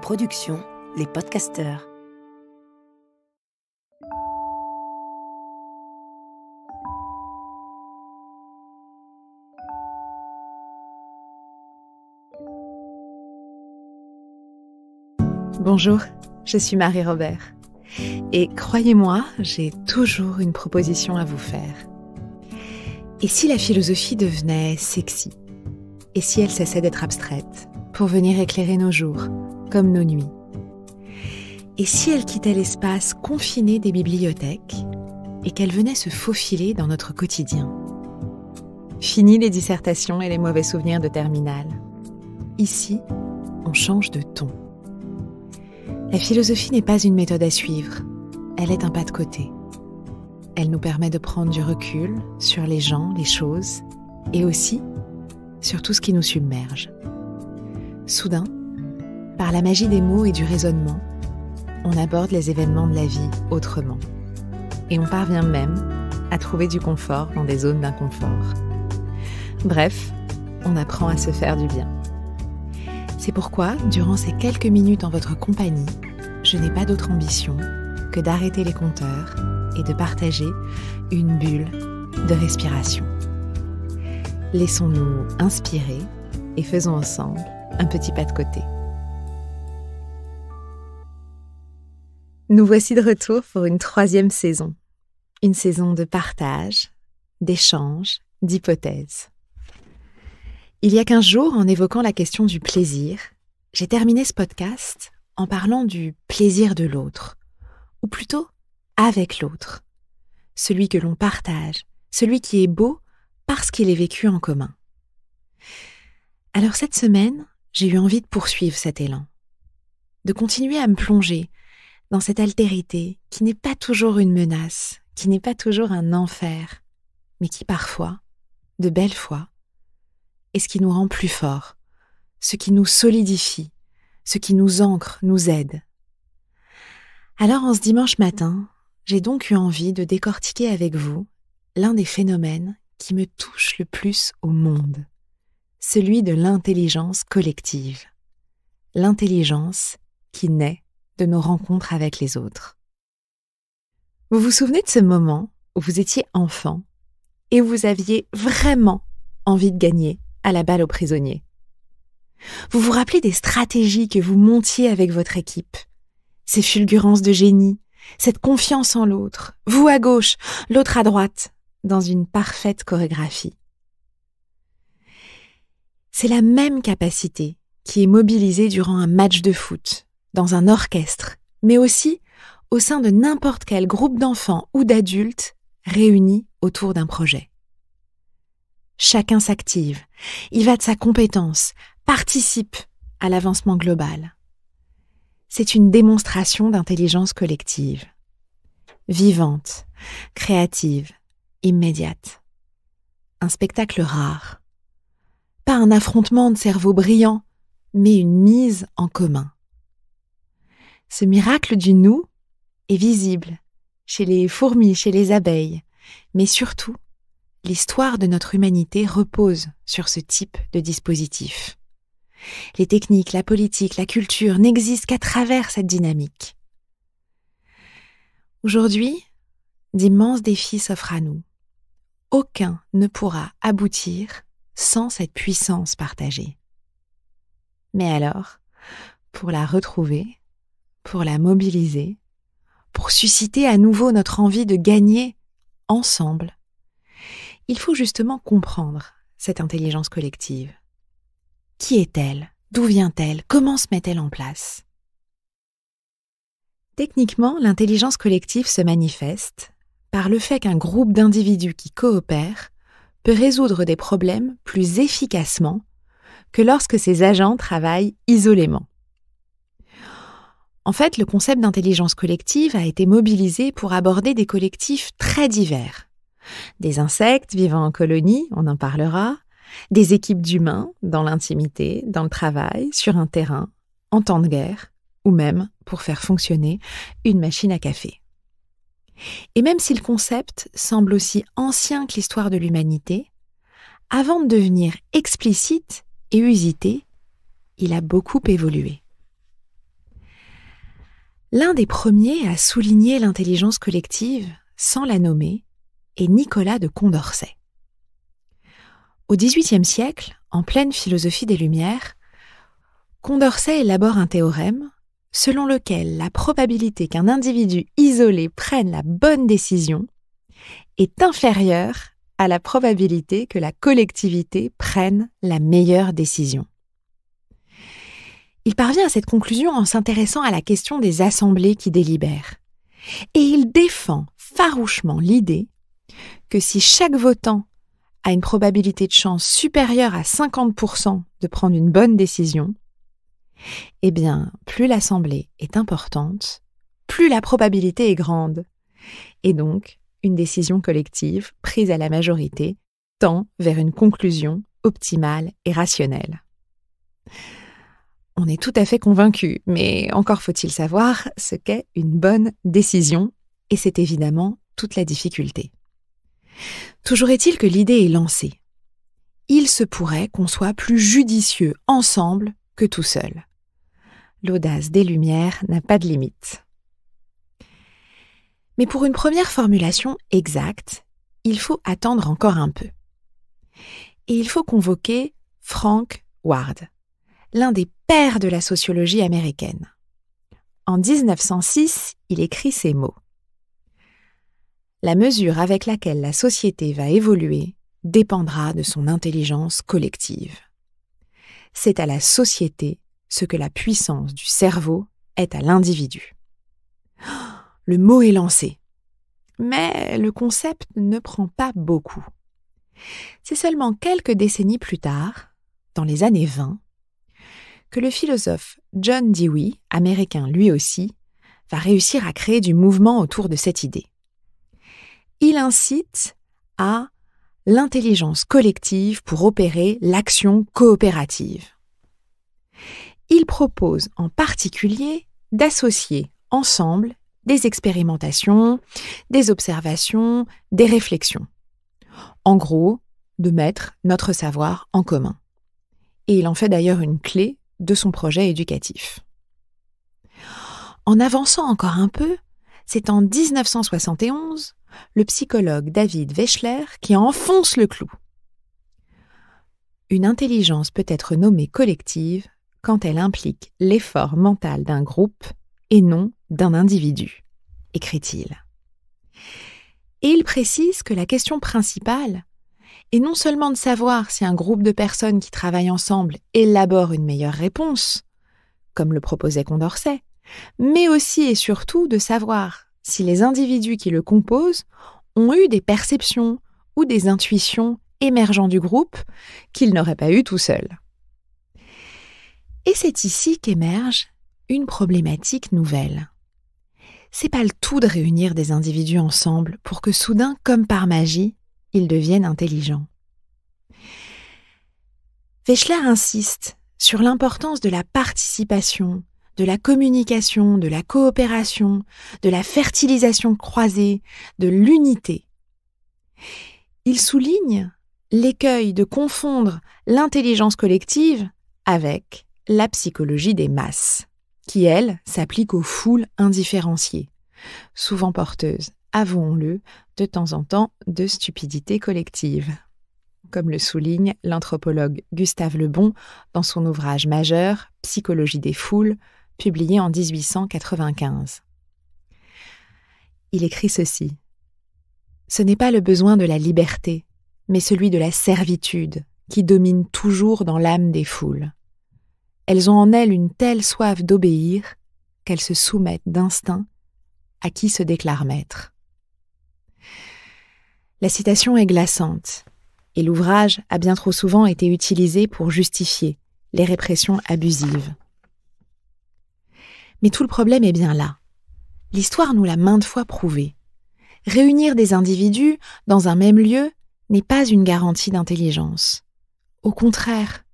Production, les podcasteurs. Bonjour, je suis Marie-Robert. Et croyez-moi, j'ai toujours une proposition à vous faire. Et si la philosophie devenait sexy? Et si elle cessait d'être abstraite, pour venir éclairer nos jours, comme nos nuits? Et si elle quittait l'espace confiné des bibliothèques, et qu'elle venait se faufiler dans notre quotidien? Fini les dissertations et les mauvais souvenirs de terminale. Ici, on change de ton. La philosophie n'est pas une méthode à suivre, elle est un pas de côté. Elle nous permet de prendre du recul sur les gens, les choses, et aussi sur tout ce qui nous submerge. Soudain, par la magie des mots et du raisonnement, on aborde les événements de la vie autrement. Et on parvient même à trouver du confort dans des zones d'inconfort. Bref, on apprend à se faire du bien. C'est pourquoi, durant ces quelques minutes en votre compagnie, je n'ai pas d'autre ambition que d'arrêter les compteurs et de partager une bulle de respiration. Laissons-nous inspirer et faisons ensemble un petit pas de côté. Nous voici de retour pour une 3e saison. Une saison de partage, d'échange, d'hypothèses. Il y a 15 jours, en évoquant la question du plaisir, j'ai terminé ce podcast en parlant du plaisir de l'autre, ou plutôt avec l'autre, celui que l'on partage, celui qui est beau parce qu'il est vécu en commun. Alors cette semaine, j'ai eu envie de poursuivre cet élan, de continuer à me plonger dans cette altérité qui n'est pas toujours une menace, qui n'est pas toujours un enfer, mais qui parfois, de belle foi, est ce qui nous rend plus forts, ce qui nous solidifie, ce qui nous ancre, nous aide. Alors en ce dimanche matin, j'ai donc eu envie de décortiquer avec vous l'un des phénomènes qui me touche le plus au monde, celui de l'intelligence collective. L'intelligence qui naît de nos rencontres avec les autres. Vous vous souvenez de ce moment où vous étiez enfant et où vous aviez vraiment envie de gagner à la balle aux prisonniers? Vous vous rappelez des stratégies que vous montiez avec votre équipe, ces fulgurances de génie, cette confiance en l'autre, vous à gauche, l'autre à droite, dans une parfaite chorégraphie. C'est la même capacité qui est mobilisée durant un match de foot, dans un orchestre, mais aussi au sein de n'importe quel groupe d'enfants ou d'adultes réunis autour d'un projet. Chacun s'active, il va de sa compétence, participe à l'avancement global. C'est une démonstration d'intelligence collective, vivante, créative, immédiate. Un spectacle rare. Pas un affrontement de cerveaux brillants, mais une mise en commun. Ce miracle du nous est visible chez les fourmis, chez les abeilles, mais surtout, l'histoire de notre humanité repose sur ce type de dispositif. Les techniques, la politique, la culture n'existent qu'à travers cette dynamique. Aujourd'hui, d'immenses défis s'offrent à nous. Aucun ne pourra aboutir sans cette puissance partagée. Mais alors, pour la retrouver, pour la mobiliser, pour susciter à nouveau notre envie de gagner ensemble, il faut justement comprendre cette intelligence collective. Qui est-elle? D'où vient-elle? Comment se met-elle en place? Techniquement, l'intelligence collective se manifeste par le fait qu'un groupe d'individus qui coopèrent peut résoudre des problèmes plus efficacement que lorsque ces agents travaillent isolément. En fait, le concept d'intelligence collective a été mobilisé pour aborder des collectifs très divers. Des insectes vivant en colonie, on en parlera, des équipes d'humains dans l'intimité, dans le travail, sur un terrain, en temps de guerre, ou même pour faire fonctionner une machine à café. Et même si le concept semble aussi ancien que l'histoire de l'humanité, avant de devenir explicite et usité, il a beaucoup évolué. L'un des premiers à souligner l'intelligence collective, sans la nommer, est Nicolas de Condorcet. Au XVIIIe siècle, en pleine philosophie des Lumières, Condorcet élabore un théorème selon lequel la probabilité qu'un individu isolé prenne la bonne décision est inférieure à la probabilité que la collectivité prenne la meilleure décision. Il parvient à cette conclusion en s'intéressant à la question des assemblées qui délibèrent. Et il défend farouchement l'idée que si chaque votant a une probabilité de chance supérieure à 50% de prendre une bonne décision, eh bien, plus l'assemblée est importante, plus la probabilité est grande. Et donc, une décision collective prise à la majorité tend vers une conclusion optimale et rationnelle. On est tout à fait convaincu, mais encore faut-il savoir ce qu'est une bonne décision, et c'est évidemment toute la difficulté. Toujours est-il que l'idée est lancée. Il se pourrait qu'on soit plus judicieux ensemble que tout seul. L'audace des Lumières n'a pas de limite. Mais pour une première formulation exacte, il faut attendre encore un peu. Et il faut convoquer Frank Ward, l'un des pères de la sociologie américaine. En 1906, il écrit ces mots. « La mesure avec laquelle la société va évoluer dépendra de son intelligence collective. C'est à la société ce que la puissance du cerveau est à l'individu. » Le mot est lancé, mais le concept ne prend pas beaucoup. C'est seulement quelques décennies plus tard, dans les années 20, que le philosophe John Dewey, américain lui aussi, va réussir à créer du mouvement autour de cette idée. Il incite à l'intelligence collective pour opérer l'action coopérative. Il propose en particulier d'associer ensemble des expérimentations, des observations, des réflexions. En gros, de mettre notre savoir en commun. Et il en fait d'ailleurs une clé de son projet éducatif. En avançant encore un peu, c'est en 1971 le psychologue David Wechsler qui enfonce le clou. Une intelligence peut être nommée collective quand elle implique l'effort mental d'un groupe et non d'un individu, écrit-il. Et il précise que la question principale est non seulement de savoir si un groupe de personnes qui travaillent ensemble élabore une meilleure réponse, comme le proposait Condorcet, mais aussi et surtout de savoir si les individus qui le composent ont eu des perceptions ou des intuitions émergeant du groupe qu'ils n'auraient pas eu tout seuls. Et c'est ici qu'émerge une problématique nouvelle. C'est pas le tout de réunir des individus ensemble pour que soudain, comme par magie, ils deviennent intelligents. Wechsler insiste sur l'importance de la participation, de la communication, de la coopération, de la fertilisation croisée, de l'unité. Il souligne l'écueil de confondre l'intelligence collective avec la psychologie des masses, qui, elle, s'applique aux foules indifférenciées, souvent porteuses, avouons-le, de temps en temps, de stupidité collective, comme le souligne l'anthropologue Gustave Le Bon dans son ouvrage majeur « Psychologie des foules », publié en 1895. Il écrit ceci. « Ce n'est pas le besoin de la liberté, mais celui de la servitude qui domine toujours dans l'âme des foules. Elles ont en elles une telle soif d'obéir qu'elles se soumettent d'instinct à qui se déclare maître. » La citation est glaçante, et l'ouvrage a bien trop souvent été utilisé pour justifier les répressions abusives. Mais tout le problème est bien là. L'histoire nous l'a maintes fois prouvé. Réunir des individus dans un même lieu n'est pas une garantie d'intelligence. Au contraire,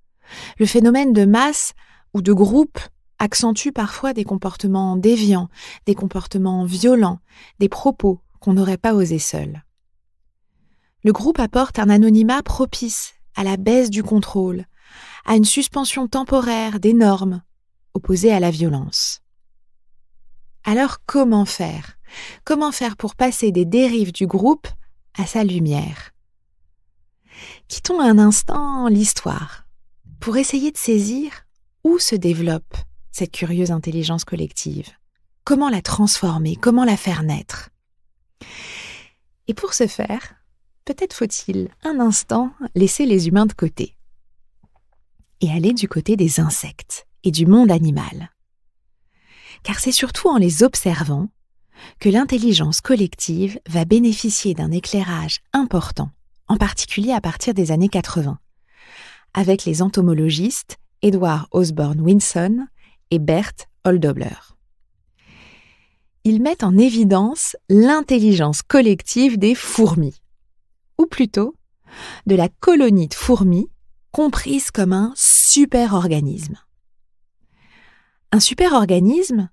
le phénomène de masse ou de groupe accentue parfois des comportements déviants, des comportements violents, des propos qu'on n'aurait pas osé seul. Le groupe apporte un anonymat propice à la baisse du contrôle, à une suspension temporaire des normes, opposée à la violence. Alors comment faire? Comment faire pour passer des dérives du groupe à sa lumière? Quittons un instant l'histoire pour essayer de saisir où se développe cette curieuse intelligence collective. Comment la transformer? Comment la faire naître? Et pour ce faire, peut-être faut-il un instant laisser les humains de côté et aller du côté des insectes et du monde animal. Car c'est surtout en les observant que l'intelligence collective va bénéficier d'un éclairage important, en particulier à partir des années 80, avec les entomologistes Edward Osborne Winson et Bert Holdobler. Ils mettent en évidence l'intelligence collective des fourmis, ou plutôt de la colonie de fourmis comprise comme un superorganisme. Un superorganisme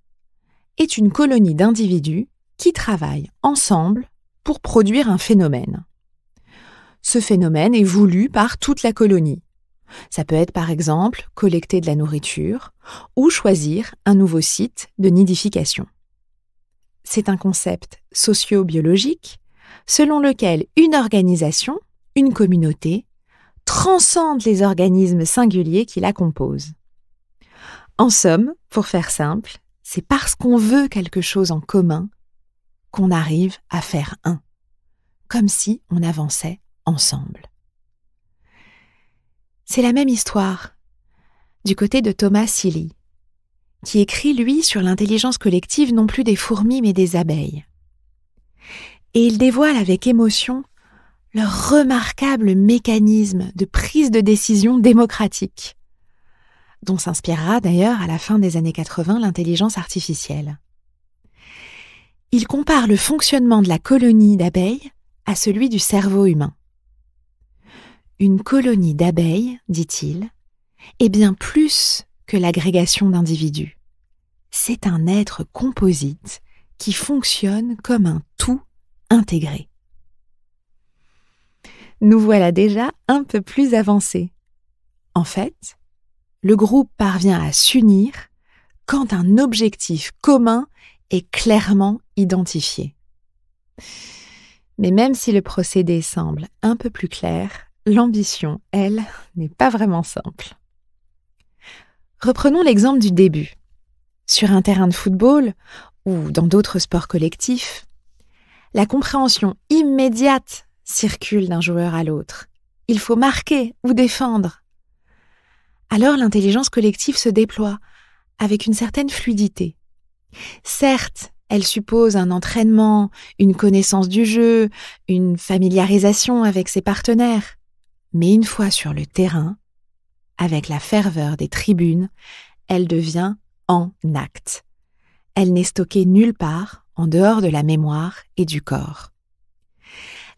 est une colonie d'individus qui travaillent ensemble pour produire un phénomène. Ce phénomène est voulu par toute la colonie. Ça peut être par exemple collecter de la nourriture ou choisir un nouveau site de nidification. C'est un concept socio-biologique selon lequel une organisation, une communauté, transcende les organismes singuliers qui la composent. En somme, pour faire simple, c'est parce qu'on veut quelque chose en commun qu'on arrive à faire un, comme si on avançait ensemble. C'est la même histoire du côté de Thomas Seeley, qui écrit, lui, sur l'intelligence collective non plus des fourmis mais des abeilles. Et il dévoile avec émotion leur remarquable mécanisme de prise de décision démocratique, dont s'inspirera d'ailleurs à la fin des années 80 l'intelligence artificielle. Il compare le fonctionnement de la colonie d'abeilles à celui du cerveau humain. Une colonie d'abeilles, dit-il, est bien plus que l'agrégation d'individus. C'est un être composite qui fonctionne comme un tout intégré. Nous voilà déjà un peu plus avancés. En fait, le groupe parvient à s'unir quand un objectif commun est clairement identifié. Mais même si le procédé semble un peu plus clair, l'ambition, elle, n'est pas vraiment simple. Reprenons l'exemple du début. Sur un terrain de football ou dans d'autres sports collectifs, la compréhension immédiate circule d'un joueur à l'autre. Il faut marquer ou défendre. Alors l'intelligence collective se déploie avec une certaine fluidité. Certes, elle suppose un entraînement, une connaissance du jeu, une familiarisation avec ses partenaires. Mais une fois sur le terrain, avec la ferveur des tribunes, elle devient en acte. Elle n'est stockée nulle part en dehors de la mémoire et du corps.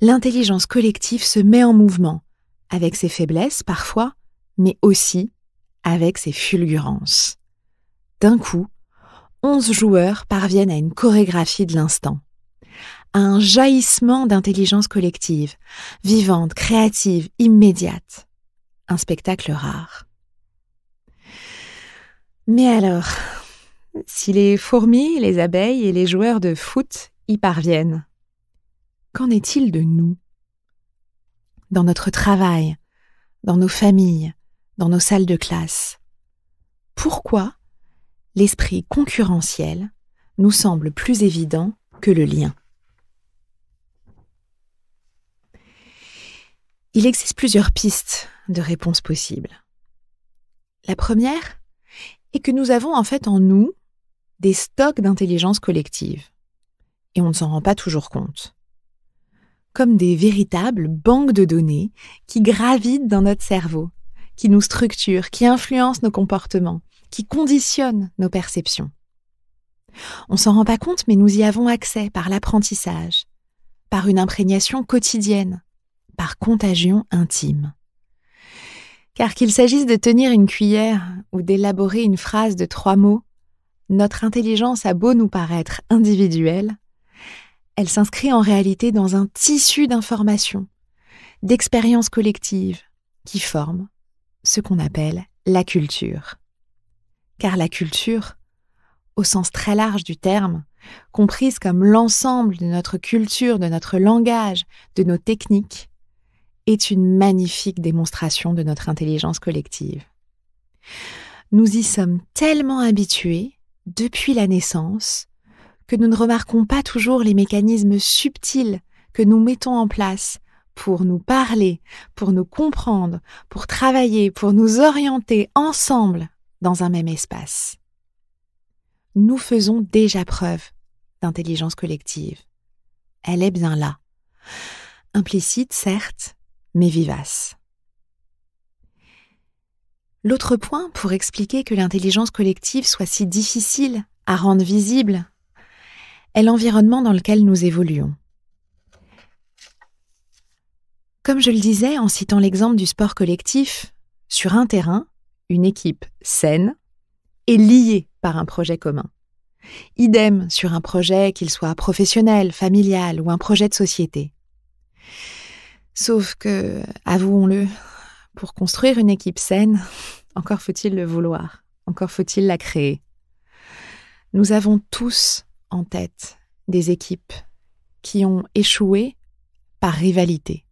L'intelligence collective se met en mouvement, avec ses faiblesses parfois, mais aussi avec ses fulgurances. D'un coup, 11 joueurs parviennent à une chorégraphie de l'instant, à un jaillissement d'intelligence collective, vivante, créative, immédiate. Un spectacle rare. Mais alors, si les fourmis, les abeilles et les joueurs de foot y parviennent, qu'en est-il de nous? Dans notre travail, dans nos familles, dans nos salles de classe. Pourquoi l'esprit concurrentiel nous semble plus évident que le lien? Il existe plusieurs pistes de réponses possibles. La première est que nous avons en fait en nous des stocks d'intelligence collective et on ne s'en rend pas toujours compte. Comme des véritables banques de données qui gravitent dans notre cerveau, qui nous structurent, qui influencent nos comportements, qui conditionnent nos perceptions. On ne s'en rend pas compte, mais nous y avons accès par l'apprentissage, par une imprégnation quotidienne, par contagion intime. Car qu'il s'agisse de tenir une cuillère ou d'élaborer une phrase de 3 mots, notre intelligence a beau nous paraître individuelle, elle s'inscrit en réalité dans un tissu d'informations, d'expériences collectives qui forment ce qu'on appelle la culture. Car la culture, au sens très large du terme, comprise comme l'ensemble de notre culture, de notre langage, de nos techniques, est une magnifique démonstration de notre intelligence collective. Nous y sommes tellement habitués, depuis la naissance, que nous ne remarquons pas toujours les mécanismes subtils que nous mettons en place pour nous parler, pour nous comprendre, pour travailler, pour nous orienter ensemble dans un même espace. Nous faisons déjà preuve d'intelligence collective. Elle est bien là. Implicite, certes, mais vivace. L'autre point pour expliquer que l'intelligence collective soit si difficile à rendre visible est l'environnement dans lequel nous évoluons. Comme je le disais en citant l'exemple du sport collectif, sur un terrain, une équipe saine est liée par un projet commun. Idem sur un projet qu'il soit professionnel, familial ou un projet de société. Sauf que, avouons-le, pour construire une équipe saine, encore faut-il le vouloir, encore faut-il la créer. Nous avons tous en tête des équipes qui ont échoué par rivalité.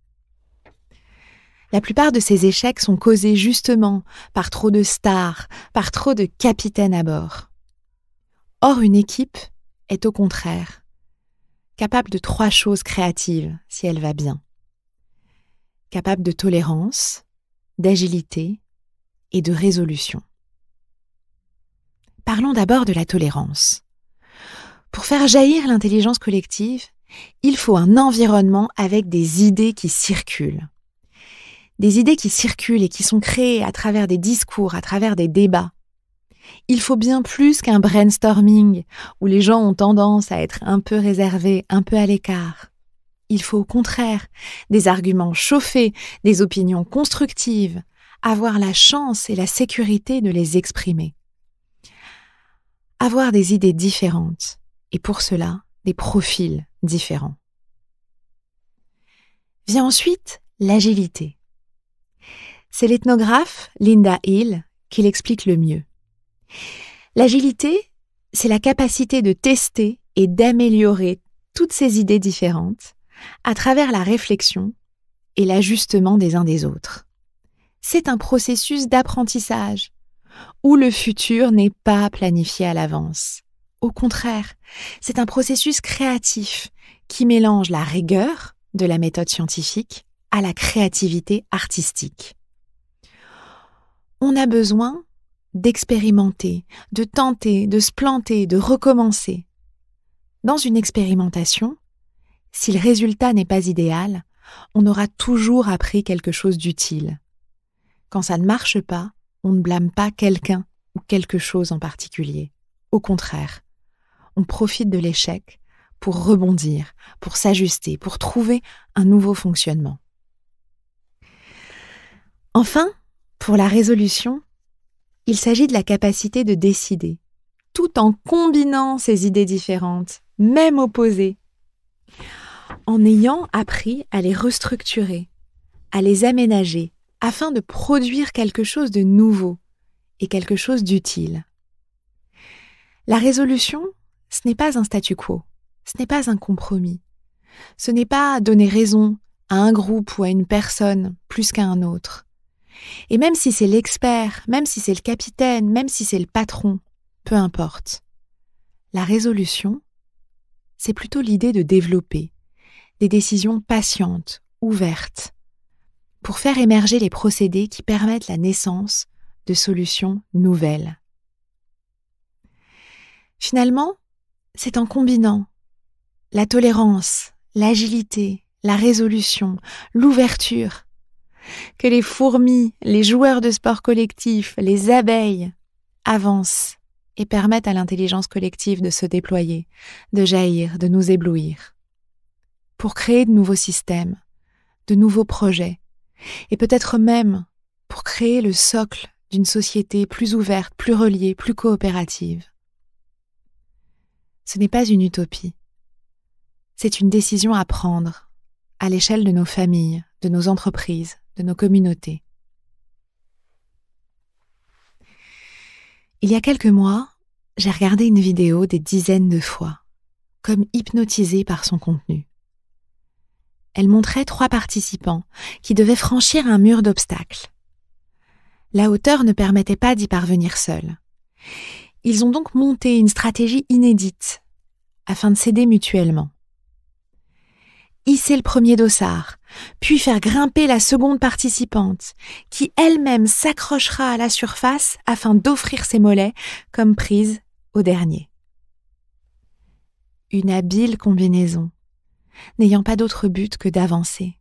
La plupart de ces échecs sont causés justement par trop de stars, par trop de capitaines à bord. Or, une équipe est au contraire capable de 3 choses créatives si elle va bien. Capable de tolérance, d'agilité et de résolution. Parlons d'abord de la tolérance. Pour faire jaillir l'intelligence collective, il faut un environnement avec des idées qui circulent. Des idées qui circulent et qui sont créées à travers des discours, à travers des débats. Il faut bien plus qu'un brainstorming où les gens ont tendance à être un peu réservés, un peu à l'écart. Il faut au contraire des arguments chauffés, des opinions constructives, avoir la chance et la sécurité de les exprimer. Avoir des idées différentes et pour cela, des profils différents. Vient ensuite l'agilité. C'est l'ethnographe Linda Hill qui l'explique le mieux. L'agilité, c'est la capacité de tester et d'améliorer toutes ces idées différentes à travers la réflexion et l'ajustement des uns des autres. C'est un processus d'apprentissage où le futur n'est pas planifié à l'avance. Au contraire, c'est un processus créatif qui mélange la rigueur de la méthode scientifique à la créativité artistique. On a besoin d'expérimenter, de tenter, de se planter, de recommencer. Dans une expérimentation, si le résultat n'est pas idéal, on aura toujours appris quelque chose d'utile. Quand ça ne marche pas, on ne blâme pas quelqu'un ou quelque chose en particulier. Au contraire, on profite de l'échec pour rebondir, pour s'ajuster, pour trouver un nouveau fonctionnement. Enfin, pour la résolution, il s'agit de la capacité de décider, tout en combinant ces idées différentes, même opposées, en ayant appris à les restructurer, à les aménager, afin de produire quelque chose de nouveau et quelque chose d'utile. La résolution, ce n'est pas un statu quo, ce n'est pas un compromis, ce n'est pas donner raison à un groupe ou à une personne plus qu'à un autre. Et même si c'est l'expert, même si c'est le capitaine, même si c'est le patron, peu importe. La résolution, c'est plutôt l'idée de développer des décisions patientes, ouvertes, pour faire émerger les procédés qui permettent la naissance de solutions nouvelles. Finalement, c'est en combinant la tolérance, l'agilité, la résolution, l'ouverture, que les fourmis, les joueurs de sport collectif, les abeilles avancent et permettent à l'intelligence collective de se déployer, de jaillir, de nous éblouir, pour créer de nouveaux systèmes, de nouveaux projets, et peut-être même pour créer le socle d'une société plus ouverte, plus reliée, plus coopérative. Ce n'est pas une utopie, c'est une décision à prendre à l'échelle de nos familles, de nos entreprises, de nos communautés. Il y a quelques mois, J'ai regardé une vidéo des dizaines de fois, comme hypnotisée par son contenu. Elle montrait 3 participants qui devaient franchir un mur d'obstacles. La hauteur ne permettait pas d'y parvenir seuls. Ils ont donc monté une stratégie inédite afin de s'aider mutuellement. Hisser le premier dossard, puis faire grimper la seconde participante, qui elle-même s'accrochera à la surface afin d'offrir ses mollets comme prise au dernier. Une habile combinaison, n'ayant pas d'autre but que d'avancer,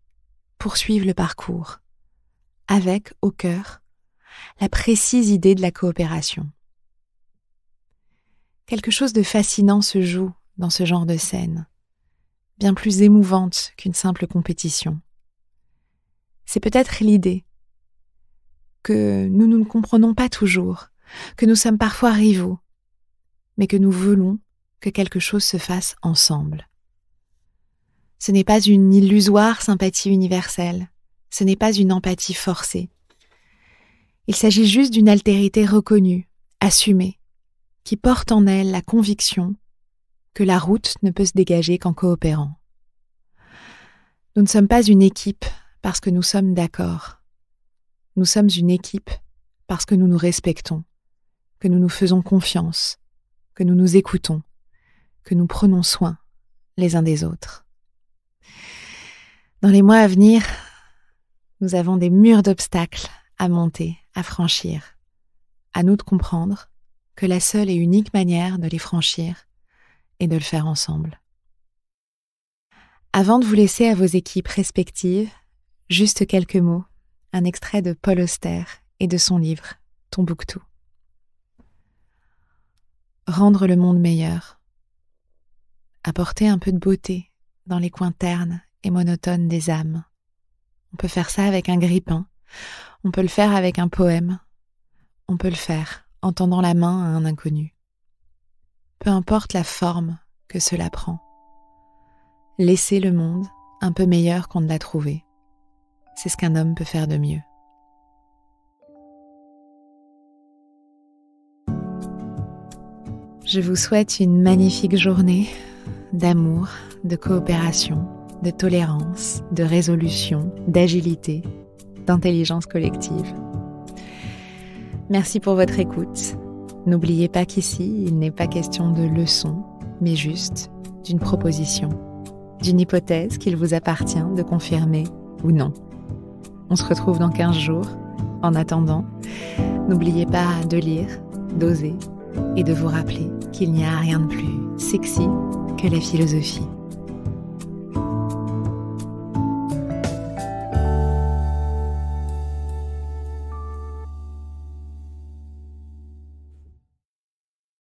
poursuivre le parcours, avec, au cœur, la précise idée de la coopération. Quelque chose de fascinant se joue dans ce genre de scène, bien plus émouvante qu'une simple compétition. C'est peut-être l'idée que nous ne comprenons pas toujours, que nous sommes parfois rivaux, mais que nous voulons que quelque chose se fasse ensemble. Ce n'est pas une illusoire sympathie universelle, ce n'est pas une empathie forcée. Il s'agit juste d'une altérité reconnue, assumée, qui porte en elle la conviction que la route ne peut se dégager qu'en coopérant. Nous ne sommes pas une équipe parce que nous sommes d'accord. Nous sommes une équipe parce que nous nous respectons, que nous nous faisons confiance, que nous nous écoutons, que nous prenons soin les uns des autres. Dans les mois à venir, nous avons des murs d'obstacles à monter, à franchir. À nous de comprendre que la seule et unique manière de les franchir est de le faire ensemble. Avant de vous laisser à vos équipes respectives, juste quelques mots, un extrait de Paul Auster et de son livre « Tombouctou ». Rendre le monde meilleur. Apporter un peu de beauté dans les coins ternes et monotones des âmes. On peut faire ça avec un grille-pain, on peut le faire avec un poème, on peut le faire en tendant la main à un inconnu. Peu importe la forme que cela prend. Laisser le monde un peu meilleur qu'on ne l'a trouvé. C'est ce qu'un homme peut faire de mieux. Je vous souhaite une magnifique journée d'amour, de coopération, de tolérance, de résolution, d'agilité, d'intelligence collective. Merci pour votre écoute. N'oubliez pas qu'ici, il n'est pas question de leçons, mais juste d'une proposition, d'une hypothèse qu'il vous appartient de confirmer ou non. On se retrouve dans 15 jours. En attendant, n'oubliez pas de lire, d'oser et de vous rappeler qu'il n'y a rien de plus sexy que la philosophie.